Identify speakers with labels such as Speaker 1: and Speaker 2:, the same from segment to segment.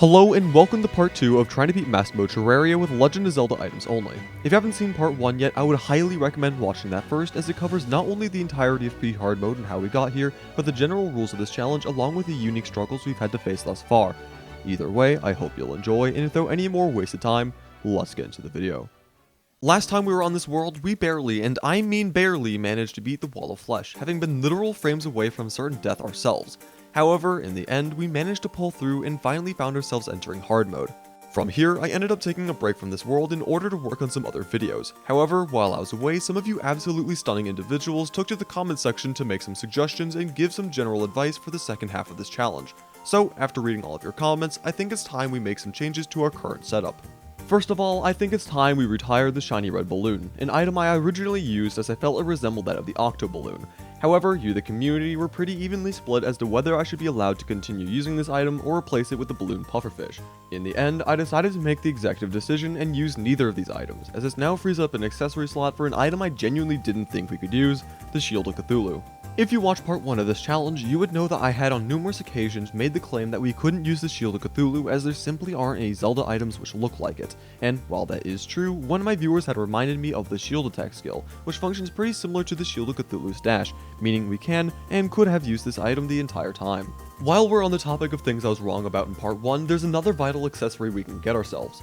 Speaker 1: Hello and welcome to part 2 of trying to beat Master Mode Terraria with Legend of Zelda items only. If you haven't seen part 1 yet, I would highly recommend watching that first, as it covers not only the entirety of hard mode and how we got here, but the general rules of this challenge along with the unique struggles we've had to face thus far. Either way, I hope you'll enjoy, and without any more wasted time, let's get into the video. Last time we were on this world, we barely, and I mean barely, managed to beat the Wall of Flesh, having been literal frames away from certain death ourselves. However, in the end, we managed to pull through and finally found ourselves entering hard mode. From here, I ended up taking a break from this world in order to work on some other videos. However, while I was away, some of you absolutely stunning individuals took to the comment section to make some suggestions and give some general advice for the second half of this challenge. So, after reading all of your comments, I think it's time we make some changes to our current setup. First of all, I think it's time we retire the shiny red balloon, an item I originally used as I felt it resembled that of the Octo Balloon. However, you the community were pretty evenly split as to whether I should be allowed to continue using this item or replace it with the balloon pufferfish. In the end, I decided to make the executive decision and use neither of these items, as this now frees up an accessory slot for an item I genuinely didn't think we could use, the Shield of Cthulhu. If you watched part 1 of this challenge, you would know that I had on numerous occasions made the claim that we couldn't use the Shield of Cthulhu as there simply aren't any Zelda items which look like it. And while that is true, one of my viewers had reminded me of the Shield Attack skill, which functions pretty similar to the Shield of Cthulhu's dash, meaning we can and could have used this item the entire time. While we're on the topic of things I was wrong about in part 1, there's another vital accessory we can get ourselves: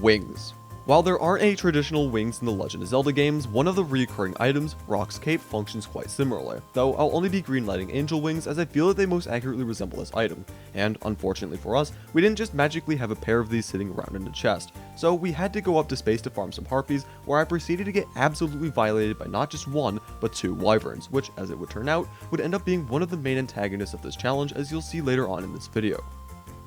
Speaker 1: wings. While there aren't any traditional wings in the Legend of Zelda games, one of the recurring items, Rock's Cape, functions quite similarly, though I'll only be greenlighting angel wings as I feel that they most accurately resemble this item, and unfortunately for us, we didn't just magically have a pair of these sitting around in a chest, so we had to go up to space to farm some harpies, where I proceeded to get absolutely violated by not just one, but 2 wyverns, which, as it would turn out, would end up being one of the main antagonists of this challenge, as you'll see later on in this video.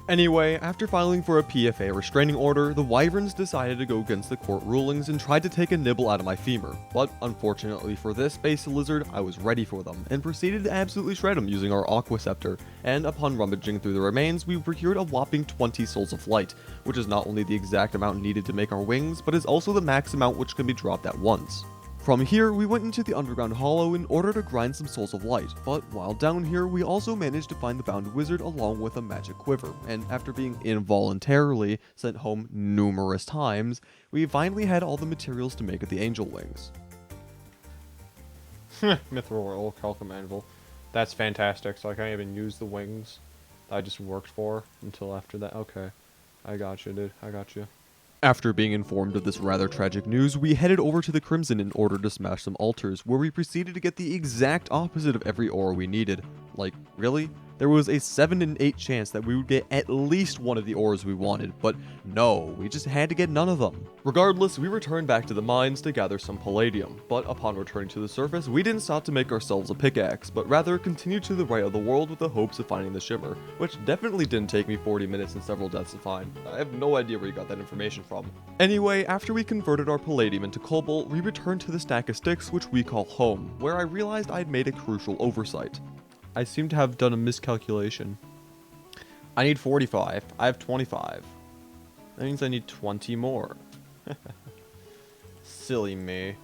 Speaker 1: Anyway, after filing for a PFA restraining order, the wyverns decided to go against the court rulings and tried to take a nibble out of my femur, but unfortunately for this space lizard, I was ready for them, and proceeded to absolutely shred them using our Aquaceptor, and upon rummaging through the remains, we procured a whopping 20 Souls of Light, which is not only the exact amount needed to make our wings, but is also the max amount which can be dropped at once. From here, we went into the underground hollow in order to grind some Souls of Light, but while down here, we also managed to find the bound wizard along with a magic quiver, and after being involuntarily sent home numerous times, we finally had all the materials to make the angel wings.
Speaker 2: Mithril Oil Calcum Anvil. That's fantastic, so I can't even use the wings that I just worked for until after that. Okay. I got you, dude. I got you.
Speaker 1: After being informed of this rather tragic news, we headed over to the Crimson in order to smash some altars, where we proceeded to get the exact opposite of every ore we needed. Like, really? There was a 7 in 8 chance that we would get at least one of the ores we wanted, but no, we just had to get none of them. Regardless, we returned back to the mines to gather some palladium, but upon returning to the surface, we didn't stop to make ourselves a pickaxe, but rather continued to the right of the world with the hopes of finding the shimmer, which definitely didn't take me 40 minutes and several deaths to find. I have no idea where you got that information from. Anyway, after we converted our palladium into cobalt, we returned to the stack of sticks which we call home, where I realized I'd made a crucial oversight. I seem to have done a miscalculation. I need 45. I have 25. That means I need 20 more. Silly me.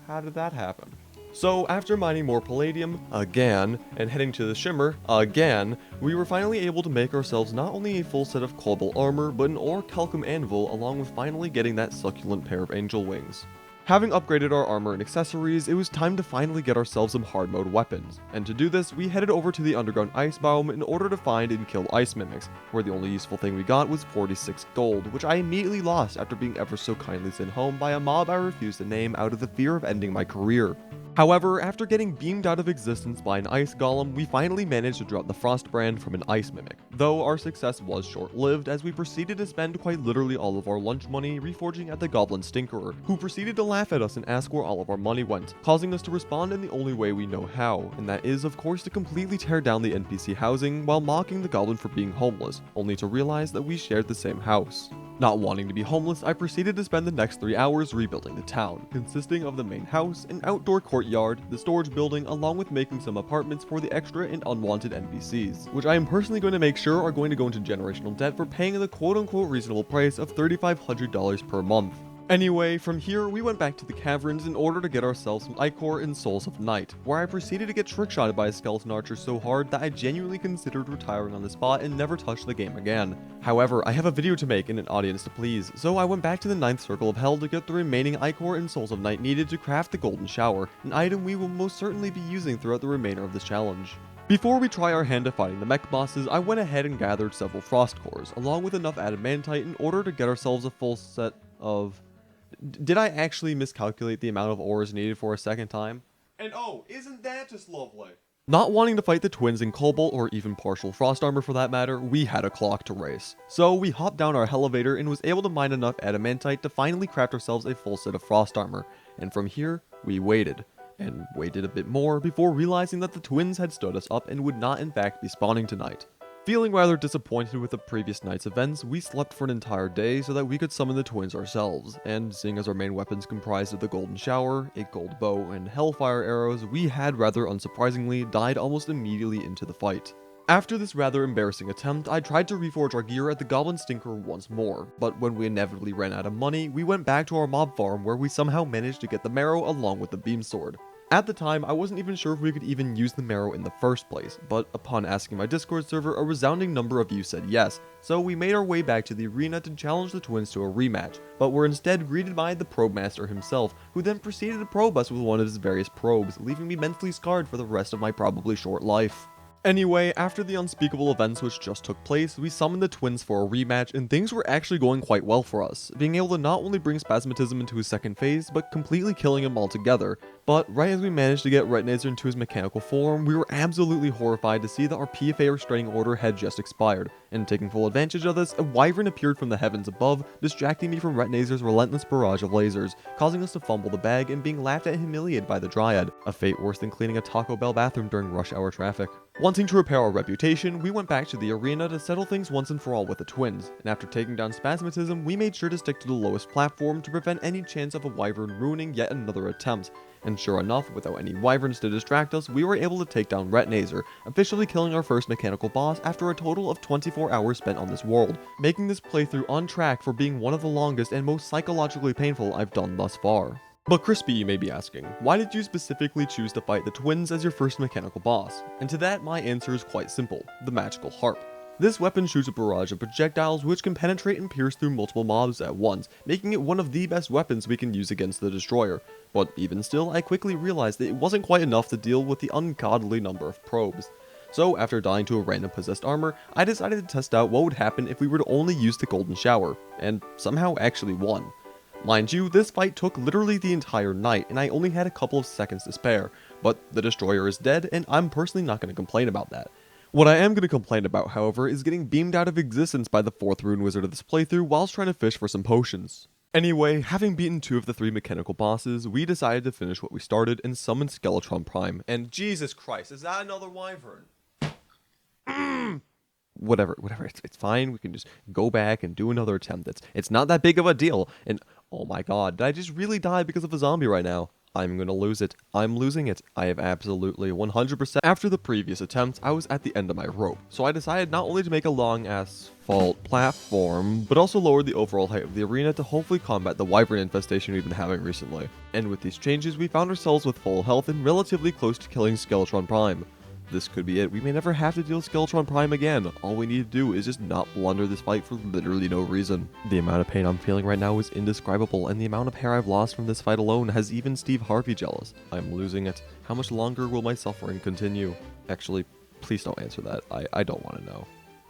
Speaker 1: How did that happen? So, after mining more palladium, again, and heading to the shimmer, again, we were finally able to make ourselves not only a full set of cobalt armor, but an ore calcum anvil, along with finally getting that succulent pair of angel wings. Having upgraded our armor and accessories, it was time to finally get ourselves some hard mode weapons, and to do this, we headed over to the underground ice biome in order to find and kill ice mimics, where the only useful thing we got was 46 gold, which I immediately lost after being ever so kindly sent home by a mob I refused to name out of the fear of ending my career. However, after getting beamed out of existence by an ice golem, we finally managed to drop the frost brand from an ice mimic, though our success was short-lived as we proceeded to spend quite literally all of our lunch money reforging at the goblin stinkerer, who proceeded to laugh at us and ask where all of our money went, causing us to respond in the only way we know how, and that is of course to completely tear down the NPC housing while mocking the goblin for being homeless, only to realize that we shared the same house. Not wanting to be homeless, I proceeded to spend the next 3 hours rebuilding the town, consisting of the main house, an outdoor courtyard, the storage building, along with making some apartments for the extra and unwanted NPCs, which I am personally going to make sure are going to go into generational debt for paying the quote-unquote reasonable price of $3,500 per month. Anyway, from here, we went back to the caverns in order to get ourselves some Ichor and Souls of Night, where I proceeded to get trickshotted by a skeleton archer so hard that I genuinely considered retiring on the spot and never touched the game again. However, I have a video to make and an audience to please, so I went back to the 9th Circle of Hell to get the remaining Ichor and Souls of Night needed to craft the Golden Shower, an item we will most certainly be using throughout the remainder of this challenge. Before we try our hand at fighting the mech bosses, I went ahead and gathered several frost cores, along with enough adamantite in order to get ourselves a full set of... Did I actually miscalculate the amount of ores needed for a second time? And oh, isn't that just lovely? Not wanting to fight the twins in cobalt or even partial frost armor for that matter, we had a clock to race. So we hopped down our elevator and was able to mine enough adamantite to finally craft ourselves a full set of frost armor. And from here, we waited. And waited a bit more before realizing that the twins had stood us up and would not in fact be spawning tonight. Feeling rather disappointed with the previous night's events, we slept for an entire day so that we could summon the twins ourselves, and seeing as our main weapons comprised of the Golden Shower, a gold bow, and Hellfire arrows, we had rather unsurprisingly died almost immediately into the fight. After this rather embarrassing attempt, I tried to reforge our gear at the Goblin Stinker once more, but when we inevitably ran out of money, we went back to our mob farm where we somehow managed to get the marrow along with the beam sword. At the time, I wasn't even sure if we could even use the marrow in the first place, but upon asking my Discord server, a resounding number of you said yes, so we made our way back to the arena to challenge the twins to a rematch, but were instead greeted by the probe master himself, who then proceeded to probe us with one of his various probes, leaving me mentally scarred for the rest of my probably short life. Anyway, after the unspeakable events which just took place, we summoned the twins for a rematch, and things were actually going quite well for us, being able to not only bring Spasmatism into his second phase, but completely killing him altogether. But right as we managed to get Retinazer into his mechanical form, we were absolutely horrified to see that our PFA restraining order had just expired, and taking full advantage of this, a wyvern appeared from the heavens above, distracting me from Retinazer's relentless barrage of lasers, causing us to fumble the bag and being laughed at and humiliated by the Dryad, a fate worse than cleaning a Taco Bell bathroom during rush hour traffic. Wanting to repair our reputation, we went back to the arena to settle things once and for all with the twins, and after taking down Spasmatism, we made sure to stick to the lowest platform to prevent any chance of a wyvern ruining yet another attempt. And sure enough, without any wyverns to distract us, we were able to take down Retinazer, officially killing our first mechanical boss after a total of 24 hours spent on this world, making this playthrough on track for being one of the longest and most psychologically painful I've done thus far. But Crispy, you may be asking, why did you specifically choose to fight the twins as your first mechanical boss? And to that, my answer is quite simple, the magical harp. This weapon shoots a barrage of projectiles which can penetrate and pierce through multiple mobs at once, making it one of the best weapons we can use against the destroyer. But even still, I quickly realized that it wasn't quite enough to deal with the ungodly number of probes. So after dying to a random possessed armor, I decided to test out what would happen if we were to only use the Golden Shower, and somehow actually won. Mind you, this fight took literally the entire night, and I only had a couple of seconds to spare, but the destroyer is dead, and I'm personally not going to complain about that. What I am going to complain about, however, is getting beamed out of existence by the 4th rune wizard of this playthrough whilst trying to fish for some potions. Anyway, having beaten 2 of the 3 mechanical bosses, we decided to finish what we started and summon Skeletron Prime, and Jesus Christ, is that another wyvern? Whatever, it's fine, we can just go back and do another attempt. It's not that big of a deal, and oh my god, did I just really die because of a zombie right now? I'm gonna lose it. I'm losing it. I have absolutely 100%. After the previous attempt, I was at the end of my rope, so I decided not only to make a long asphalt platform, but also lower the overall height of the arena to hopefully combat the wyvern infestation we've been having recently. And with these changes, we found ourselves with full health and relatively close to killing Skeletron Prime. This could be it. We may never have to deal with Skeletron Prime again. All we need to do is just not blunder this fight for literally no reason. The amount of pain I'm feeling right now is indescribable, and the amount of hair I've lost from this fight alone has even Steve Harvey jealous. I'm losing it. How much longer will my suffering continue? Actually, please don't answer that. I don't want to know.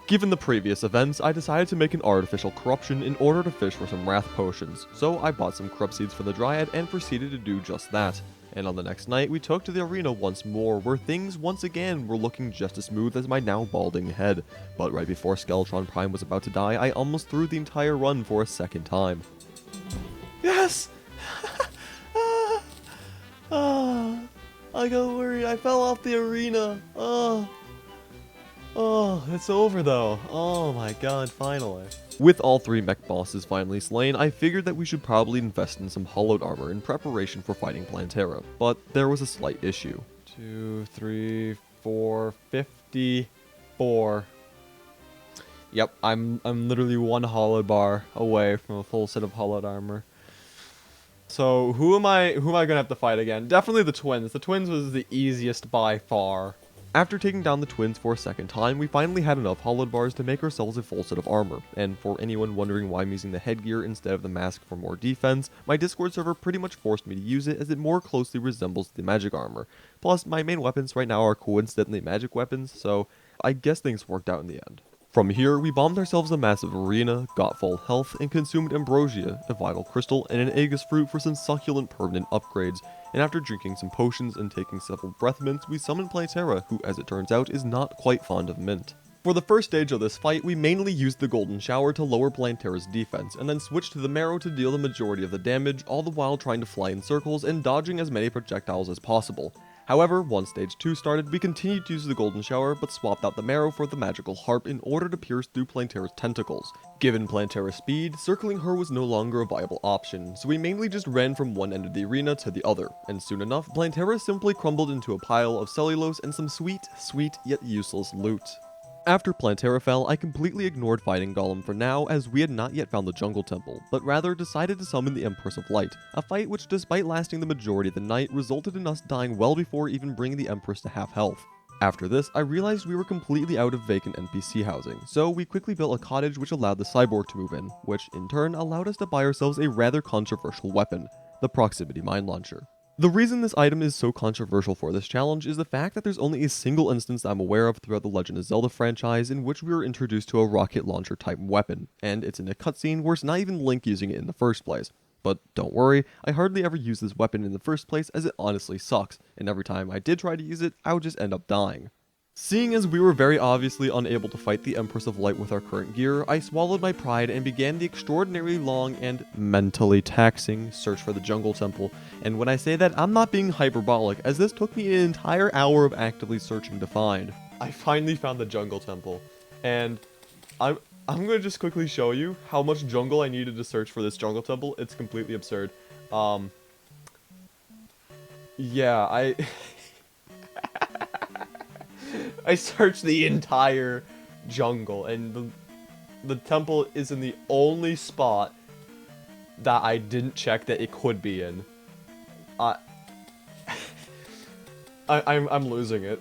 Speaker 1: Given the previous events, I decided to make an artificial corruption in order to fish for some wrath potions. So I bought some corrupt seeds for the Dryad and proceeded to do just that. And on the next night, we took to the arena once more, where things once again were looking just as smooth as my now balding head. But right before Skeletron Prime was about to die, I almost threw the entire run for a second time. Yes! I got worried, I fell off the arena. It's over though. Oh my god, finally. With all 3 mech bosses finally slain, I figured that we should probably invest in some hollowed armor in preparation for fighting Plantera, but there was a slight issue. 2, 3, 4, 54. Yep, I'm literally 1 hollowed bar away from a full set of hollowed armor.
Speaker 2: So who am I gonna have to fight again? Definitely the twins. The twins was the easiest by far.
Speaker 1: After taking down the twins for a second time, we finally had enough hollowed bars to make ourselves a full set of armor, and for anyone wondering why I'm using the headgear instead of the mask for more defense, my Discord server pretty much forced me to use it as it more closely resembles the magic armor. Plus, my main weapons right now are coincidentally magic weapons, so I guess things worked out in the end. From here, we bombed ourselves a massive arena, got full health, and consumed ambrosia, a vital crystal, and an aegis fruit for some succulent permanent upgrades, and after drinking some potions and taking several breath mints, we summoned Plantera, who as it turns out is not quite fond of mint. For the first stage of this fight, we mainly used the golden shower to lower Plantera's defense, and then switched to the marrow to deal the majority of the damage, all the while trying to fly in circles and dodging as many projectiles as possible. However, once stage 2 started, we continued to use the golden shower, but swapped out the marrow for the magical harp in order to pierce through Plantera's tentacles. Given Plantera's speed, circling her was no longer a viable option, so we mainly just ran from one end of the arena to the other, and soon enough, Plantera simply crumbled into a pile of cellulose and some sweet yet useless loot. After Plantera fell, I completely ignored fighting Golem for now, as we had not yet found the jungle temple, but rather decided to summon the Empress of Light, a fight which despite lasting the majority of the night, resulted in us dying well before even bringing the Empress to half health. After this, I realized we were completely out of vacant NPC housing, so we quickly built a cottage which allowed the cyborg to move in, which in turn allowed us to buy ourselves a rather controversial weapon, the Proximity Mine Launcher. The reason this item is so controversial for this challenge is the fact that there's only a single instance I'm aware of throughout the Legend of Zelda franchise in which we were introduced to a rocket launcher type weapon, and it's in a cutscene where it's not even Link using it in the first place. But don't worry, I hardly ever use this weapon in the first place as it honestly sucks, and every time I did try to use it, I would just end up dying. Seeing as we were very obviously unable to fight the Empress of Light with our current gear, I swallowed my pride and began the extraordinarily long and mentally taxing search for the jungle temple. And when I say that, I'm not being hyperbolic, as this took me an entire hour of actively searching to find. I finally found the jungle temple, and I'm gonna just quickly show you how much jungle I needed to search for this jungle temple. It's completely absurd. Yeah, I searched the entire jungle, and the temple is in the only spot that I didn't check that it could be in. I'm losing it.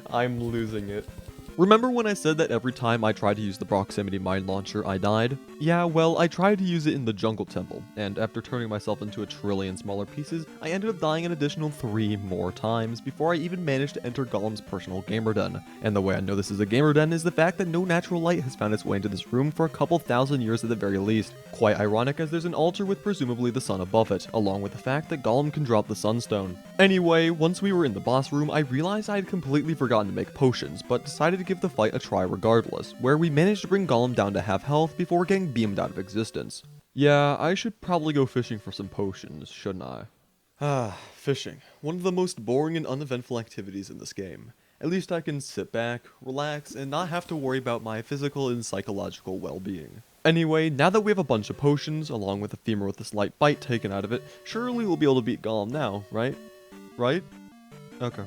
Speaker 1: I'm losing it. Remember when I said that every time I tried to use the Proximity Mine Launcher, I died? Yeah, well, I tried to use it in the Jungle Temple, and after turning myself into a trillion smaller pieces, I ended up dying an additional 3 more times before I even managed to enter Golem's personal gamer den. And the way I know this is a gamer den is the fact that no natural light has found its way into this room for a couple thousand years at the very least. Quite ironic, as there's an altar with presumably the sun above it, along with the fact that Golem can drop the sunstone. Anyway, once we were in the boss room, I realized I had completely forgotten to make potions, but decided to give the fight a try regardless, where we managed to bring Golem down to half health before getting beamed out of existence. Yeah, I should probably go fishing for some potions, shouldn't I? Fishing. One of the most boring and uneventful activities in this game. At least I can sit back, relax, and not have to worry about my physical and psychological well-being. Anyway, now that we have a bunch of potions, along with a femur with a slight bite taken out of it, surely we'll be able to beat Golem now, right? Right? Okay.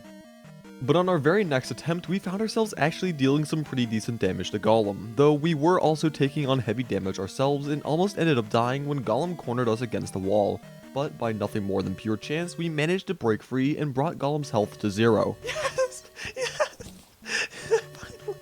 Speaker 1: But on our very next attempt, we found ourselves actually dealing some pretty decent damage to Golem, though we were also taking on heavy damage ourselves and almost ended up dying when Golem cornered us against the wall. But by nothing more than pure chance, we managed to break free and brought Golem's health to 0. Yes! Yes! Finally!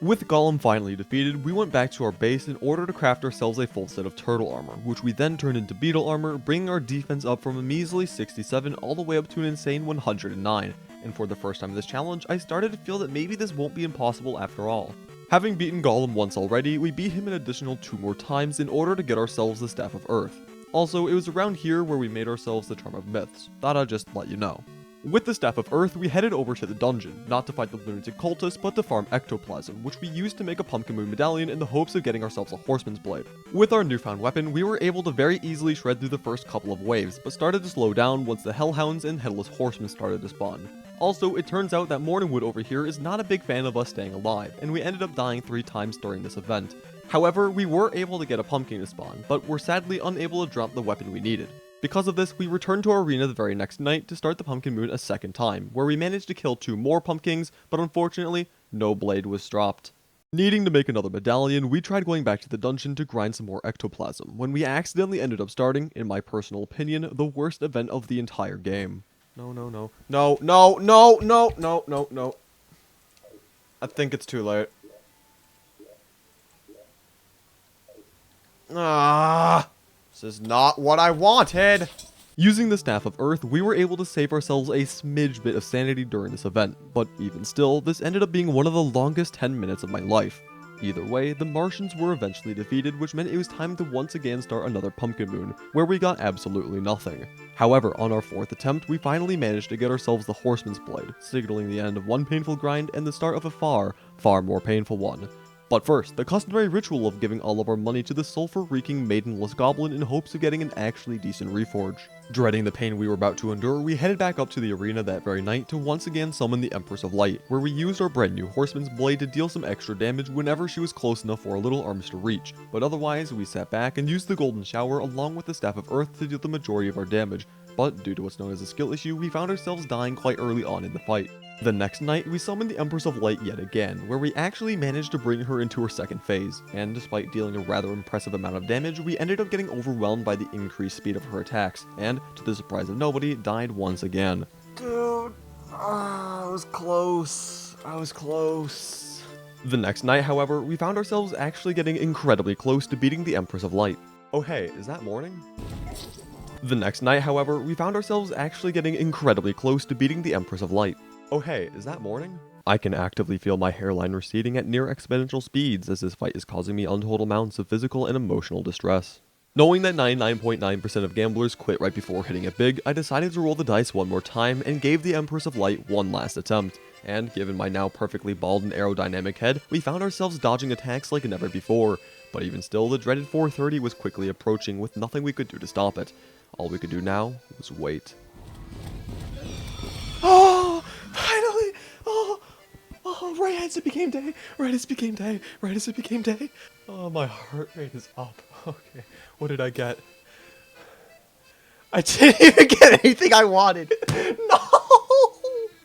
Speaker 1: With Golem finally defeated, we went back to our base in order to craft ourselves a full set of turtle armor, which we then turned into beetle armor, bringing our defense up from a measly 67 all the way up to an insane 109. And for the first time in this challenge, I started to feel that maybe this won't be impossible after all. Having beaten Golem once already, we beat him an additional 2 more times in order to get ourselves the Staff of Earth. Also, it was around here where we made ourselves the Charm of Myths. Thought I'd just let you know. With the Staff of Earth, we headed over to the dungeon, not to fight the lunatic cultists, but to farm ectoplasm, which we used to make a pumpkin moon medallion in the hopes of getting ourselves a horseman's blade. With our newfound weapon, we were able to very easily shred through the first couple of waves, but started to slow down once the hellhounds and headless horsemen started to spawn. Also, it turns out that Morningwood over here is not a big fan of us staying alive, and we ended up dying 3 times during this event. However, we were able to get a pumpkin to spawn, but were sadly unable to drop the weapon we needed. Because of this, we returned to our arena the very next night to start the pumpkin moon a second time, where we managed to kill 2 more pumpkins, but unfortunately, no blade was dropped. Needing to make another medallion, we tried going back to the dungeon to grind some more ectoplasm, when we accidentally ended up starting, in my personal opinion, the worst event of the entire game. No, no, no. No, no, no, no, no, no, no. I think it's too late. Ah, this is not what I wanted. Using the Staff of Earth, we were able to save ourselves a smidge bit of sanity during this event, but even still, this ended up being one of the longest 10 minutes of my life. Either way, the Martians were eventually defeated, which meant it was time to once again start another Pumpkin Moon, where we got absolutely nothing. However, on our 4th attempt, we finally managed to get ourselves the Horseman's Blade, signaling the end of one painful grind and the start of a far, far more painful one. But first, the customary ritual of giving all of our money to the sulfur-reeking maidenless goblin in hopes of getting an actually decent reforge. Dreading the pain we were about to endure, we headed back up to the arena that very night to once again summon the Empress of Light, where we used our brand new Horseman's Blade to deal some extra damage whenever she was close enough for our little arms to reach, but otherwise we sat back and used the Golden Shower along with the Staff of Earth to deal the majority of our damage, but due to what's known as a skill issue, we found ourselves dying quite early on in the fight. The next night, we summoned the Empress of Light yet again, where we actually managed to bring her into her second phase, and despite dealing a rather impressive amount of damage, we ended up getting overwhelmed by the increased speed of her attacks, and, to the surprise of nobody, died once again. Dude, I was close. The next night, however, we found ourselves actually getting incredibly close to beating the Empress of Light. Oh hey, is that morning? The next night, however, we found ourselves actually getting incredibly close to beating the Empress of Light. Oh hey, is that morning? I can actively feel my hairline receding at near exponential speeds as this fight is causing me untold amounts of physical and emotional distress. Knowing that 99.9% of gamblers quit right before hitting it big, I decided to roll the dice one more time and gave the Empress of Light one last attempt. And given my now perfectly bald and aerodynamic head, we found ourselves dodging attacks like never before. But even still, the dreaded 430 was quickly approaching with nothing we could do to stop it. All we could do now was wait. Oh! Finally! Oh, right as it became day, right as it became day, right as it became day. Oh, my heart rate is up. Okay, what did I get? I didn't even get anything I wanted. No!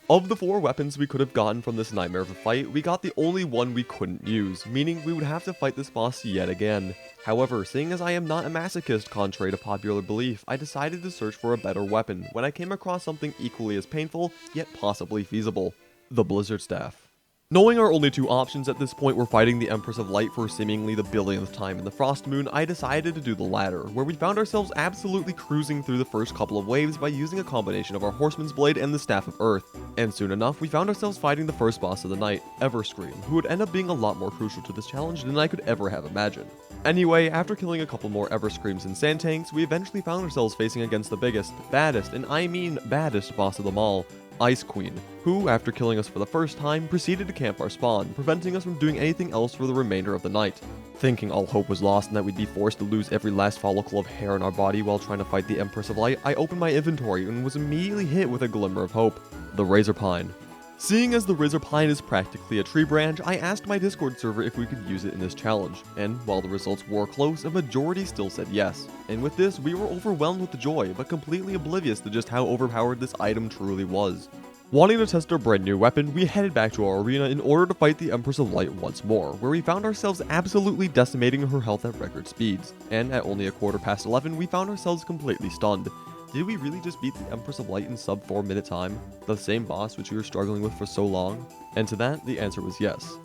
Speaker 1: Of the 4 weapons we could have gotten from this nightmare of a fight, we got the only one we couldn't use, meaning we would have to fight this boss yet again. However, seeing as I am not a masochist contrary to popular belief, I decided to search for a better weapon when I came across something equally as painful, yet possibly feasible. The Blizzard Staff. Knowing our only 2 options at this point were fighting the Empress of Light for seemingly the billionth time in the Frost Moon, I decided to do the latter, where we found ourselves absolutely cruising through the first couple of waves by using a combination of our Horseman's Blade and the Staff of Earth. And soon enough, we found ourselves fighting the first boss of the night, Everscream, who would end up being a lot more crucial to this challenge than I could ever have imagined. Anyway, after killing a couple more Everscreams and Sand Tanks, we eventually found ourselves facing against the biggest, baddest, and I mean baddest boss of them all, Ice Queen, who, after killing us for the first time, proceeded to camp our spawn, preventing us from doing anything else for the remainder of the night. Thinking all hope was lost and that we'd be forced to lose every last follicle of hair in our body while trying to fight the Empress of Light, I opened my inventory and was immediately hit with a glimmer of hope: the Razer Pine. Seeing as the Razer Pine is practically a tree branch, I asked my Discord server if we could use it in this challenge, and while the results were close, a majority still said yes. And with this, we were overwhelmed with the joy, but completely oblivious to just how overpowered this item truly was. Wanting to test our brand new weapon, we headed back to our arena in order to fight the Empress of Light once more, where we found ourselves absolutely decimating her health at record speeds, and at only 11:15, we found ourselves completely stunned. Did we really just beat the Empress of Light in sub 4 minute time? The same boss which we were struggling with for so long? And to that, the answer was yes.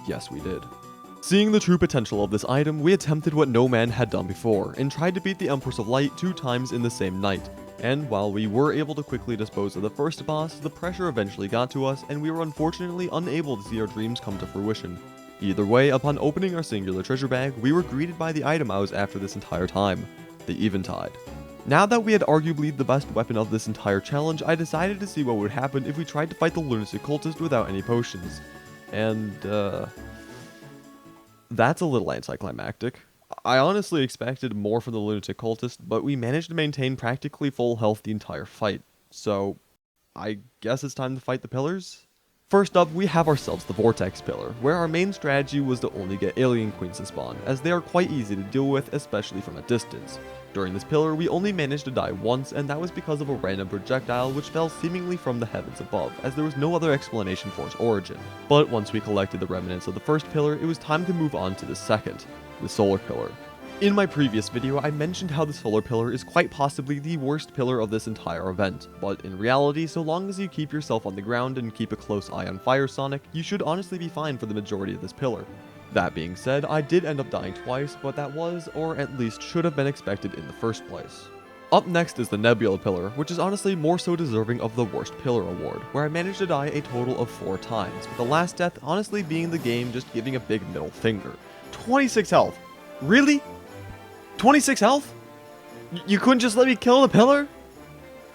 Speaker 1: Yes, we did. Seeing the true potential of this item, we attempted what no man had done before, and tried to beat the Empress of Light 2 times in the same night. And while we were able to quickly dispose of the first boss, the pressure eventually got to us, and we were unfortunately unable to see our dreams come to fruition. Either way, upon opening our singular treasure bag, we were greeted by the item I was after this entire time: the Eventide. Now that we had arguably the best weapon of this entire challenge, I decided to see what would happen if we tried to fight the Lunatic Cultist without any potions. And, that's a little anticlimactic. I honestly expected more from the Lunatic Cultist, but we managed to maintain practically full health the entire fight. So, I guess it's time to fight the pillars? First up, we have ourselves the Vortex Pillar, where our main strategy was to only get Alien Queens to spawn, as they are quite easy to deal with, especially from a distance. During this pillar, we only managed to die once, and that was because of a random projectile which fell seemingly from the heavens above, as there was no other explanation for its origin. But once we collected the remnants of the first pillar, it was time to move on to the second, the Solar Pillar. In my previous video, I mentioned how the Solar Pillar is quite possibly the worst pillar of this entire event, but in reality, so long as you keep yourself on the ground and keep a close eye on Fire Sonic, you should honestly be fine for the majority of this pillar. That being said, I did end up dying twice, but that was, or at least should have been expected in the first place. Up next is the Nebula Pillar, which is honestly more so deserving of the Worst Pillar award, where I managed to die a total of 4 times, with the last death honestly being the game just giving a big middle finger. 26 health! Really? 26 health? You couldn't just let me kill the pillar?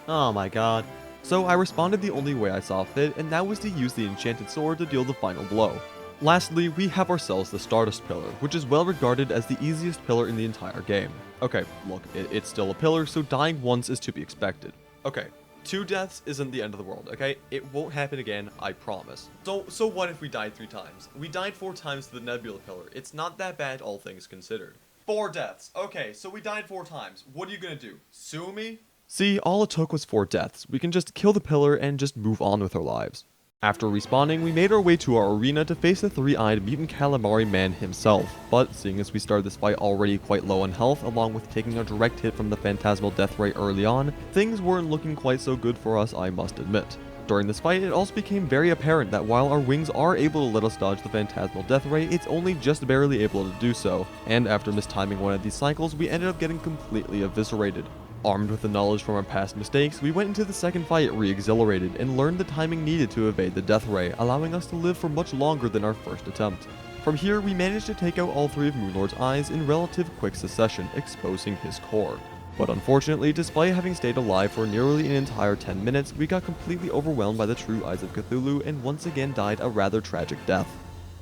Speaker 1: Oh my god. So I responded the only way I saw fit, and that was to use the enchanted sword to deal the final blow. Lastly, we have ourselves the Stardust Pillar, which is well regarded as the easiest pillar in the entire game. Okay, look, it's still a pillar, so dying once is to be expected. Okay, 2 deaths isn't the end of the world, okay? It won't happen again, I promise. So what if we died 3 times? We died 4 times to the Nebula Pillar. It's not that bad, all things considered. 4 deaths. Okay, so we died 4 times. What are you gonna do? Sue me? See, all it took was 4 deaths. We can just kill the pillar and just move on with our lives. After respawning, we made our way to our arena to face the 3-eyed mutant calamari man himself, but seeing as we started this fight already quite low on health, along with taking a direct hit from the phantasmal death ray early on, things weren't looking quite so good for us, I must admit. During this fight, it also became very apparent that while our wings are able to let us dodge the phantasmal death ray, it's only just barely able to do so, and after mistiming one of these cycles, we ended up getting completely eviscerated. Armed with the knowledge from our past mistakes, we went into the second fight re-exhilarated and learned the timing needed to evade the death ray, allowing us to live for much longer than our first attempt. From here, we managed to take out all 3 of Moonlord's eyes in relative quick succession, exposing his core. But unfortunately, despite having stayed alive for nearly an entire 10 minutes, we got completely overwhelmed by the true eyes of Cthulhu and once again died a rather tragic death.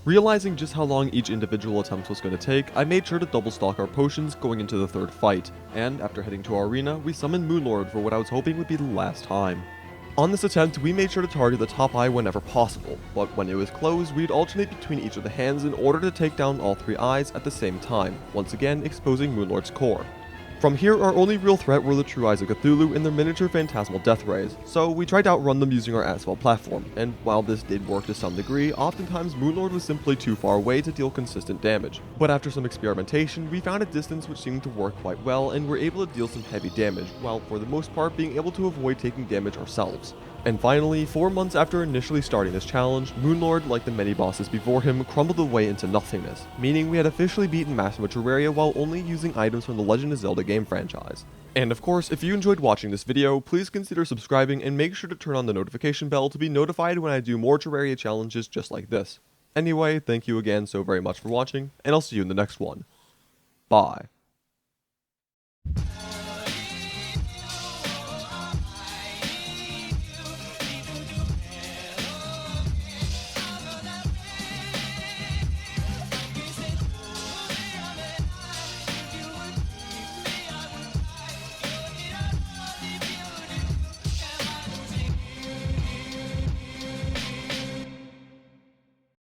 Speaker 1: Realizing just how long each individual attempt was going to take, I made sure to double stock our potions going into the 3rd fight, and after heading to our arena, we summoned Moonlord for what I was hoping would be the last time. On this attempt, we made sure to target the top eye whenever possible, but when it was closed, we'd alternate between each of the hands in order to take down all 3 eyes at the same time, once again exposing Moonlord's core. From here, our only real threat were the true eyes of Cthulhu and their miniature phantasmal death rays, so we tried to outrun them using our asphalt platform, and while this did work to some degree, oftentimes Moonlord was simply too far away to deal consistent damage. But after some experimentation, we found a distance which seemed to work quite well and were able to deal some heavy damage, while for the most part being able to avoid taking damage ourselves. And finally, 4 months after initially starting this challenge, Moonlord, like the many bosses before him, crumbled away into nothingness, meaning we had officially beaten Master Mode Terraria while only using items from the Legend of Zelda game franchise. And of course, if you enjoyed watching this video, please consider subscribing and make sure to turn on the notification bell to be notified when I do more Terraria challenges just like this. Anyway, thank you again so very much for watching, and I'll see you in the next one. Bye.